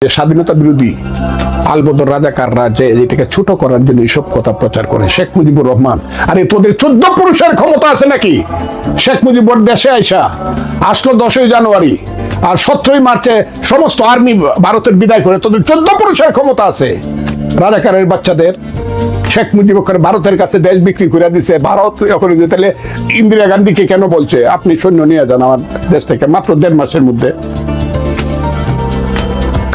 স্বাধীনতা বিরোধী আলবদর রাজাকাররা যে এটাকে ছোট করার জন্য এইসব কথা প্রচার করে। শেখ মুজিবুর রহমান, আরে তোদের 14 পুরুষের ক্ষমতা আছে নাকি? শেখ মুজিবুর দেশে আসলো 10ই জানুয়ারি, আর 17ই মার্চে সমস্ত আর্মি ভারতের বিদায় করে। তোদের 14 পুরুষের ক্ষমতা আছে। রাজাকারের বাচ্চাদের শেখ মুজিব ভারতের কাছে দেশ বিক্রি করে দিছে। ভারত করে দিয়ে, তাহলে ইন্দিরা গান্ধীকে কেন বলছে আপনি সৈন্য নিয়ে যান আমার দেশ থেকে, মাত্র 1.5 মাসের মধ্যে?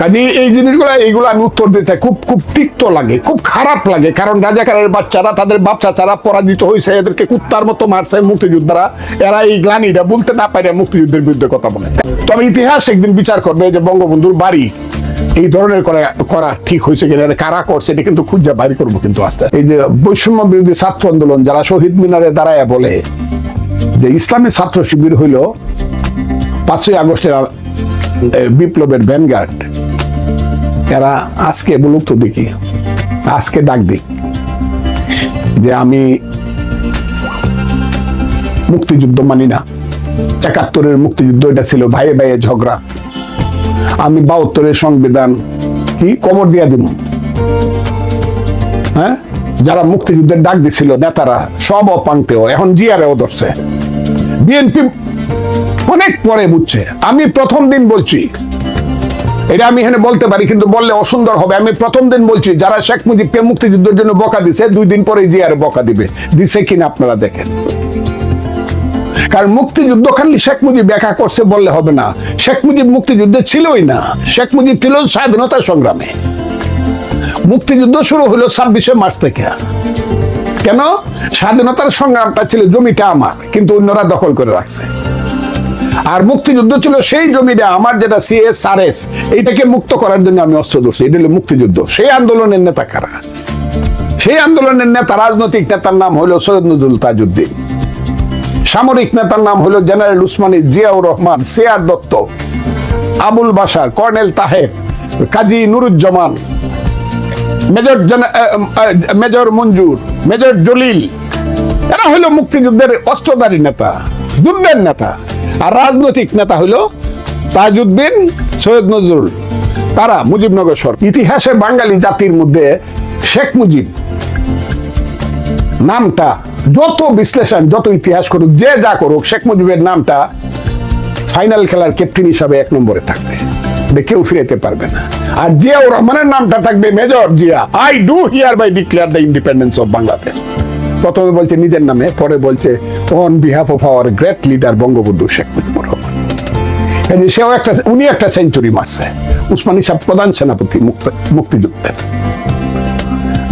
কাজে এই জিনিসগুলো এইগুলো আমি উত্তর দিতে চাই। খুব খুব তিক্ত লাগে, খুব খারাপ লাগে, কারণ রাজাকারের বাচ্চারা তাদের বাপ চাচারা পরাজিত হয়েছে, এদেরকে কুত্তার মতো মারছে মুক্তিযোদ্ধারা। এরা এই গ্লানিটা বলতে না পারে মুক্তিযুদ্ধের বিরুদ্ধে কথা বলে। তবে ইতিহাস একদিন বিচার করবে যে বঙ্গবন্ধুর বাড়ি এই ধরনের করা ঠিক হয়েছে কিনা, কারা করছে এটা কিন্তু খুঁজে বাইর করবো। কিন্তু আস্তে এই যে বৈষম্য বিরোধী ছাত্র আন্দোলন যারা শহীদ মিনারে দাঁড়ায় বলে যে ইসলামী ছাত্র শিবির হইল 5ই আগস্টের বিপ্লবের ভ্যানগার্ড, এরা আজকে বলুক তো দেখি, আজকে ডাক দিক যে আমি মুক্তিযুদ্ধ মানি না। 71-এর মুক্তিযুদ্ধ এটা ছিল ভাইয়ে ভাইয়ে ঝগড়া। আমি 72-এর সংবিধান কি কবর দিয়া দিব। হ্যাঁ, যারা মুক্তিযুদ্ধের ডাক দিছিল নেতারা সব অপাংতেও এখন জিয়ারেও ধরছে। বিএনপি অনেক পরে বুঝছে। আমি প্রথম দিন বলছি, এটা আমি এখানে বলতে পারি কিন্তু বললে অসুন্দর হবে। আমি প্রথম দিন বলছি যারা শেখ মুজিবকে মুক্তিযুদ্ধের জন্য বকা দিছে, 2 দিন পরে জিয়ারে বকা দিবে। দিছে কিনা আপনারা দেখেন। কারণ মুক্তিযুদ্ধ খালি শেখ মুজিব ব্যাখ্যা করছে বললে হবে না। শেখ মুজিব মুক্তিযুদ্ধে ছিলই না। শেখ মুজিব ছিল স্বাধীনতা সংগ্রামে। মুক্তিযুদ্ধ শুরু হলো 26শে মার্চ থেকে। কেন? স্বাধীনতার সংগ্রামটা ছিল জমিটা আমার, কিন্তু অন্যরা দখল করে রাখছে। আর মুক্তিযুদ্ধ ছিল সেই জমিটা আমার, যেটা CSRS, এইটাকে মুক্ত করার জন্য আমি অস্ত্র ধরছি। এটা হলো মুক্তিযুদ্ধ। সেই আন্দোলনের নেতা কারা? সেই আন্দোলনের নেতা, রাজনৈতিক নেতার নাম হলো সৈয়দ নজরুল তাজউদ্দিন, সামরিক নেতার নাম হলো general Osmani, Ziaur Rahman, CR Datta, Abul Bashar, colonel Taher, Kazi Nuruzzaman, major Manjur, major Jalil. এরা হলো মুক্তিযুদ্ধের অস্ত্রধারী নেতা, যুদ্ধের নেতা। আর রাজনৈতিক নেতা হলো তাজউদ্দিন, সৈয়দ নজরুল, তারা মুজিবনগর সরকার। ইতিহাসে বাঙালি জাতির মধ্যে শেখ মুজিব নামটা যত বিশ্লেষণ, যত ইতিহাস করুক, যে যা করুক, শেখ মুজিবের নামটা ফাইনাল খেলার ক্যাপ্টেন হিসাবে 1 নম্বরে থাকবে। কেউ ফিরাইতে পারবে না। আর জিয়াউর রহমানের নামটা থাকবে major Zia. I do hereby declare the independence of Bangladesh. প্রথমে বলছে নিজের নামে, পরে বলছে on behalf of our great leader Bangabandhu Sheikh Mujibur Rahman. সেও উনি একটা সেঞ্চুরি মারছে। উসমানী সাহেব প্রধান সেনাপতি মুক্তিযুদ্ধের।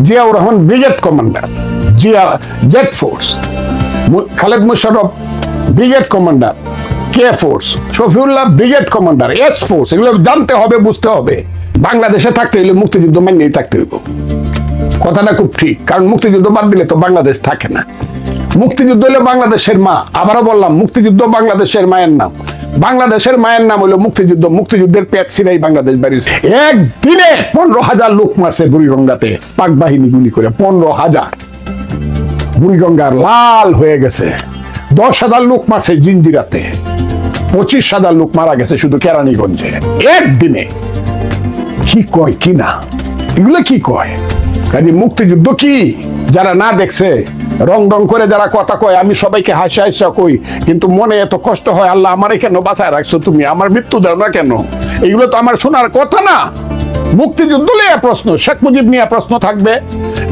Ziaur Rahman brigade commander, Z force. Khaled Musharraf brigade commander, K force. Shafiullah brigade commander, S force. এগুলো জানতে হবে, বুঝতে হবে। বাংলাদেশে থাকতে হলে মুক্তিযুদ্ধ মানেই থাকতে হইব। কথাটা খুব ঠিক, কারণ মুক্তিযুদ্ধ বাদ দিলে তো বাংলাদেশ থাকে না। মুক্তিযুদ্ধ হলো বাংলাদেশের মা। আবারও বললাম, মুক্তিযুদ্ধ বাংলাদেশের মায়ের নাম। বাংলাদেশের মায়ের নাম হলো মুক্তিযুদ্ধ। মুক্তিযুদ্ধের পেট ছিঁড়াই বাংলাদেশ বেরিয়েছে। একদিনে 15,000 লোক মারছে বুড়িগঙ্গাতে, পাক বাহিনী গুলি করে। 15,000। বুড়িগঙ্গার লাল হয়ে গেছে। 10,000 লোক মারছে জিঞ্জিরাতে। 25,000 লোক মারা গেছে শুধু কেরানীগঞ্জে একদিনে। কি কয় কি না, এগুলো কি কয়? কাজে মুক্তিযুদ্ধ কি যারা না দেখছে, রং রং করে যারা কথা কয়, আমি সবাইকে হাসা হাসা কই, কিন্তু মনে এত কষ্ট হয়, আল্লাহ আমারে কেন বাঁচায় রাখছো তুমি, আমার মৃত্যু দাও না কেন? এগুলো তো আমার শোনার কথা না। মুক্তিযুদ্ধ নিয়ে প্রশ্ন, শেখ মুজিব নিয়ে প্রশ্ন থাকবে,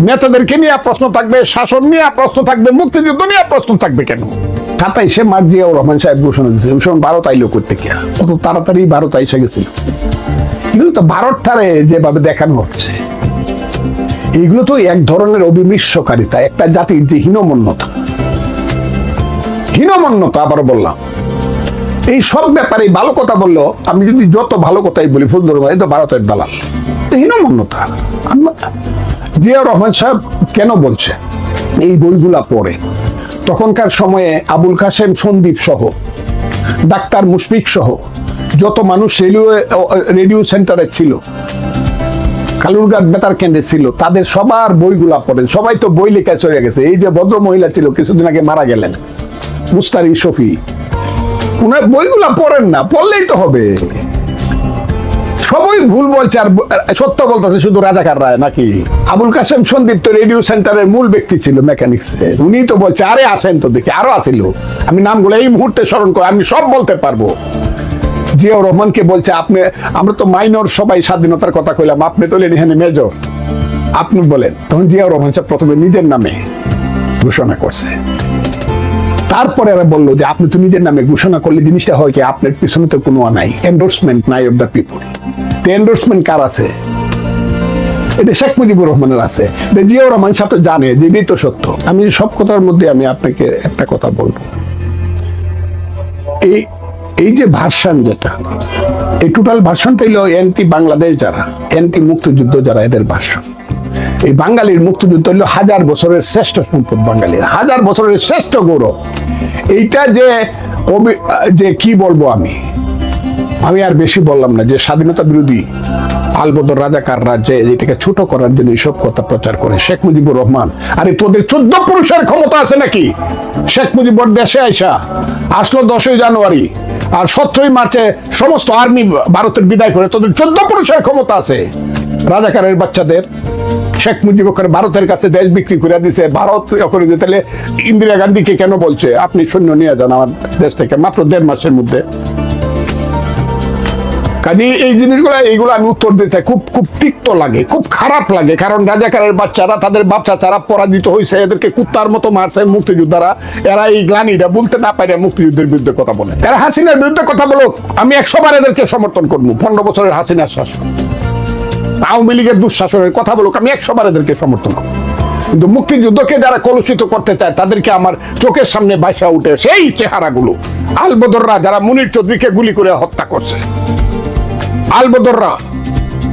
নেতাদেরকে নিয়ে প্রশ্ন থাকবে, শাসন নিয়ে প্রশ্ন থাকবে, মুক্তিযুদ্ধ নিয়ে প্রশ্ন থাকবে কেন? 27শে মার্চ জিয়াউর রহমান সাহেব ঘোষণা দিয়েছে। ওই সময় ভারত আইলো করতে গিয়া, কত তাড়াতাড়ি ভারত আইসা গেছিল। এগুলো তো ভারতটারে যেভাবে দেখানো হচ্ছে, এইগুলো তো এক ধরনের অবিমৃষ্যকারিতা, একটা জাতির যে হীনমন্যতা। আবারও বললাম, এই সব ব্যাপারে ভালো কথা বললো, আমি যদি যত ভালো কথাই বলি ফজলুর রহমান এই তো ভারতের দালাল, হীনমন্যতা। জিয়াউর রহমান সাহেব কেন বলছে? এই বইগুলা পড়ে তখনকার সময়ে আবুল কাসেম সন্দীপ সহ, ডাক্তার মুশফিক সহ যত মানুষ রেডিও সেন্টারে ছিল, কালুরঘাট বেতার কেন্দ্রে ছিল, তাদের সবার বইগুলা পড়েন। সবাই তো বই লেখা চলে গেছে। এই যে ভদ্র মহিলা ছিল কিছুদিন আগে মারা গেলেন, মুস্তারি শফি, উনার বইগুলা পড়েন না, পড়লেই তো হবে। সবই ভুল বলছে আর সত্য বলতেছে শুধু রাজাকার রায় নাকি? আবুল কাসেম সন্দীপ তো রেডিও সেন্টারের মূল ব্যক্তি ছিল মেকানিক্স, উনি তো বলছে আরে আসেন তো দেখি, আরো আছিল, আমি নামগুলো এই মুহূর্তে স্মরণ করে আমি সব বলতে পারবো। জিয়াউর রহমানকে বলছে আপনি, আমরা তো মাইনর সবাই স্বাধীনতার কথা কইলাম, আপনি তো এখানে মেজর, আপনি বলেন। তখন জিয়াউর রহমান সাহেব প্রথমে নিজের নামে ঘোষণা করছে, তারপরে এরা বললো যে আপনি তো নিজের নামে ঘোষণা করলে জিনিসটা হয় কি, আপনার পিছনে তো কোনো নাই, এন্ডোর্সমেন্ট নাই অফ দ্য পিপল। তো এন্ডোর্সমেন্ট কার আছে? এটা শেখ মুজিবুর রহমানের আছে। জিয়াউর রহমান সাহেব তো জানে যে এটাই তো সত্য। আমি সব কথার মধ্যে আমি আপনাকে একটা কথা বলবো, এই যে ভার্সন, যেটা এই টোটাল ভার্সনটা হলো এন্টি বাংলাদেশ যারা, এন্টি মুক্তিযুদ্ধ যারা, এদের ভার্সন। এই বাঙালির মুক্তিযুদ্ধ হলো 1000 বছরের শ্রেষ্ঠ সম্পদ, বাঙালির 1000 বছরের শ্রেষ্ঠ গৌরব। এইটা যে কি বলবো আমি আর বেশি বললাম না, যে স্বাধীনতা বিরোধী আলবদর রাজাকার রাজ্যে এটাকে ছোট করার জন্য এইসব কথা প্রচার করে শেখ মুজিবুর রহমান। আরে তোদের 14 পুরুষের ক্ষমতা আছে নাকি? শেখ মুজিবুর দেশে আসলো 10ই জানুয়ারি, আর 17ই মার্চে সমস্ত আর্মি ভারতের বিদায় করে, তোদের 14 পুরুষের ক্ষমতা আছে রাজাকারের বাচ্চাদের। শেখ মুজিব করে ভারতের কাছে দেশ বিক্রি করে দিছে, ভারত করে দিতে। তাহলে ইন্দিরা গান্ধীকে কেন বলছে আপনি সৈন্য নিয়ে যান আমার দেশ থেকে, মাত্র 1.5 মাসের মধ্যে? কাজে এই জিনিসগুলো, এইগুলো আমি উত্তর দিতে চাই, খুব খুব তিক্ত লাগে, খুব খারাপ লাগে। কারণ রাজাকারের বাচ্চারা, তাদের বাপ চাচারা পরাজিত হয়েছে, এদেরকে কুত্তার মতো মারছে মুক্তিযোদ্ধারা। এরা এই গ্লানিটা বলতে না পারে মুক্তিযুদ্ধের বিরুদ্ধে কথা বলে। এরা হাসিনার বিরুদ্ধে কথা বলুক, আমি 100 বার এদেরকে সমর্থন করবো। 15 বছরের হাসিনার শাসন, আওয়ামী লীগের দুঃশাসনের কথা বলুক, আমি 100 বার এদেরকে সমর্থন করবো। কিন্তু মুক্তিযুদ্ধকে যারা কলুষিত করতে চায়, তাদেরকে আমার চোখের সামনে বাইসা উঠে সেই চেহারাগুলো। আলবদররা যারা মুনির চৌধুরীকে গুলি করে হত্যা করছে, আলবদররা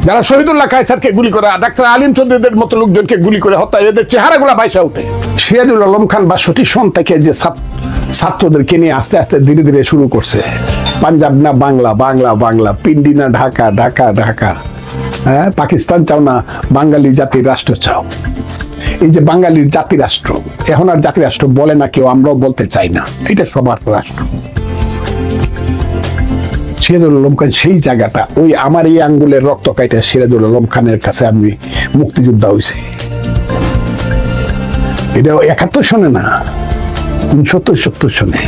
যারা শহীদুল্লাহ কায়সারকে গুলি করে, ডাক্তার আলিম চৌধুরীদের মতো লোকজনকে গুলি করে হত্যা, এদের চেহারাগুলো বাইসা উঠে। সিরাজুল আলম খান 62 সন থেকে যে ছাত্রদেরকে নিয়ে আস্তে আস্তে ধীরে ধীরে শুরু করছে, পাঞ্জাব না বাংলা, বাংলা বাংলা, পিন্ডি না ঢাকা, ঢাকা ঢাকা, হ্যাঁ পাকিস্তান চাও না, বাঙালি জাতির রাষ্ট্র চাও। এই যে বাঙালির জাতি রাষ্ট্র, এখন আর জাতি রাষ্ট্র বলে না কেউ, আমরাও বলতে চাই না, এটা সবার রাষ্ট্র। সিরাজুল আলম খান সেই জায়গাটা, ওই আমার এই আঙ্গুলের রক্ত কাইটা সিরাজুল আলম খানের কাছে আমি মুক্তিযোদ্ধা হয়েছি। এটা 71 সনে না, 69-70 সনে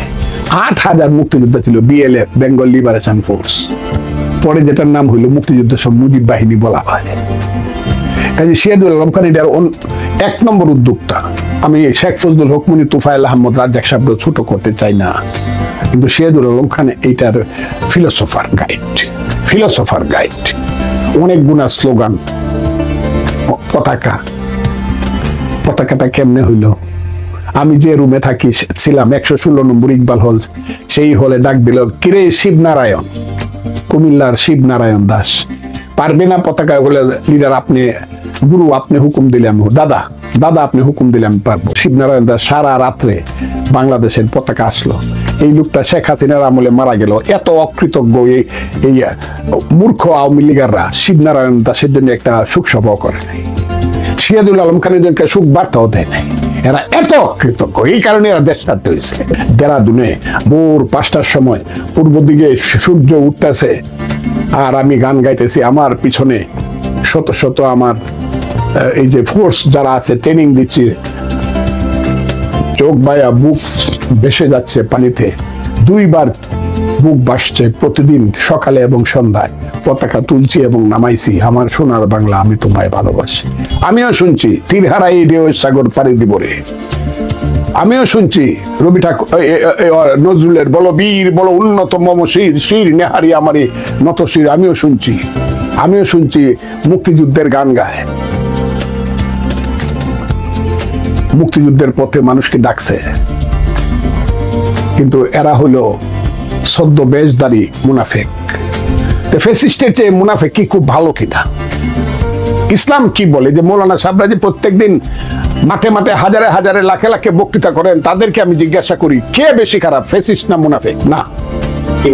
8000 মুক্তিযোদ্ধা ছিল বিএলএফ, বেঙ্গল লিবারেশন ফোর্স। পরে যেটার নাম হইল মুক্তিযুদ্ধ সব মুজিব বাহিনী বলা হয়। কাজে সিরাজুল আলম খান এটার 1 নম্বর উদ্যোক্তা। আমি শেখ ফজলুল হক, মুনি, তুফাইল আহমদ, রাজ্জাক সাহেবকে ছোট করতে চাই না, কিন্তু সিরাজুল আলম খান এইটার ফিলোসফার গাইড। অনেক গুণা স্লোগান, পতাকাটা কেমনে হইল? আমি যে রুমে থাকি ছিলাম 116 নম্বর ইকবাল হল, সেই হলে ডাক দিল, কিরে শিবনারায়ণ, কুমিল্লার শিবনারায়ণ দাস, পারবে না পতাকা? বলে লিডার আপনি, গুরু আপনি হুকুম দিলে আমি, দাদা আপনি হুকুম দিলে আমি পারবো। শিবনারায়ণ দাস সারা রাত্রে বাংলাদেশের পতাকা আসলো। এই লোকটা শেখ হাসিনার আমলে মারা গেল। এত অকৃতজ্ঞ এই মূর্খ আওয়ামী লীগাররা শিবনারায়ণ দাসের জন্য একটা শোক সভাও করে নাই, সিরাজুল আলম খানের জন্য শোক বার্তাও দেয় নাই। এরা এত কৃতজ্ঞ, এই কারণে এরা দেশ ছাড়তে হয়েছে। দেরাদুনে ভোর 5টার সময় পূর্ব দিকে সূর্য উঠতেছে, আর আমি গান গাইতেছি, আমার পিছনে শত শত আমার এই যে ফোর্স যারা আছে, ট্রেনিং দিচ্ছি, চোখ বায়া বুক ভেসে যাচ্ছে পানিতে, 2 বার বুক ভাসছে প্রতিদিন সকালে এবং সন্ধ্যায়। পতাকা তুলছি এবং নামাইছি, আমার সোনার বাংলা আমি তোমায় ভালোবাসি। আমিও শুনছি তীরহারা এই ঢেউ সাগর পাড়ি দিব রে। আমিও শুনছি রবি ঠাকুর, নজরুলের বলো বীর, বলো উন্নত মম শির, শির নেহারি আমারে নত শির। আমিও শুনছি মুক্তিযুদ্ধের গান গায়, মুক্তিযুদ্ধের পথে মানুষকে ডাকছে। কিন্তু এরা হলো সদ্য বেশধারী মুনাফেক। ফ্যাসিস্টের চেয়ে মুনাফেক কি খুব ভালো কিনা? ইসলাম কি বলে যে মৌলানা সাহেবরা যে প্রত্যেকদিন মাঠে মাঠে হাজারে হাজারে লাখে লাখে বক্তৃতা করেন, তাদেরকে আমি জিজ্ঞাসা করি কে বেশি খারাপ, ফ্যাসিস্ট না মুনাফেক? না,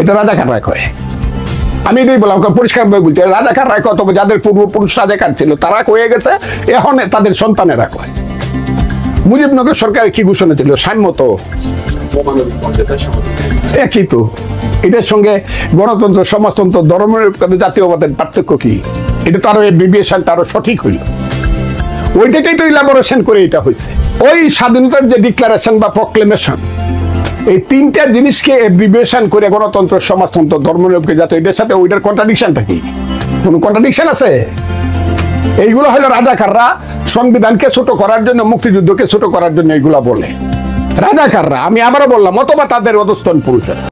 এটা রাজাকার রায় কয়। আমি এটাই বললাম, পরিষ্কার ভাবে বলছি, রাজাকার রায় কত, যাদের পূর্বপুরুষ রাজাকার ছিল তারা কয়ে গেছে, এখন তাদের সন্তানেরা কয়। মুজিবনগর সরকারের কি ঘোষণা ছিল? সাম্যত একই তো। এটার সঙ্গে গণতন্ত্র, সমাজতন্ত্র, ধর্মনিরপেক্ষ, জাতীয়বাদের পার্থক্য কি? এটা তো আরো বিবেশনটা আরো সঠিক হইল। ওইটাকেই তো ইলাবোরেশন করে এটা হয়েছে। ওই স্বাধীনতার যে ডিক্লারেশন বা প্রক্লেমেশন, এই তিনটা জিনিসকে বিবেশন করে গণতন্ত্র, সমাজতন্ত্র, ধর্মনিরপেক্ষ, জাতীয়, এটার সাথে ওইটার কন্ট্রাডিকশনটা কি? কোন কন্ট্রাডিকশন আছে? এইগুলো হলো রাজাকাররা সংবিধানকে ছোট করার জন্য, মুক্তিযুদ্ধকে ছোট করার জন্য এইগুলা বলে রাজাকাররা। আমি আবারও বললাম, অথবা তাদের অধস্তন পুরুষেরা।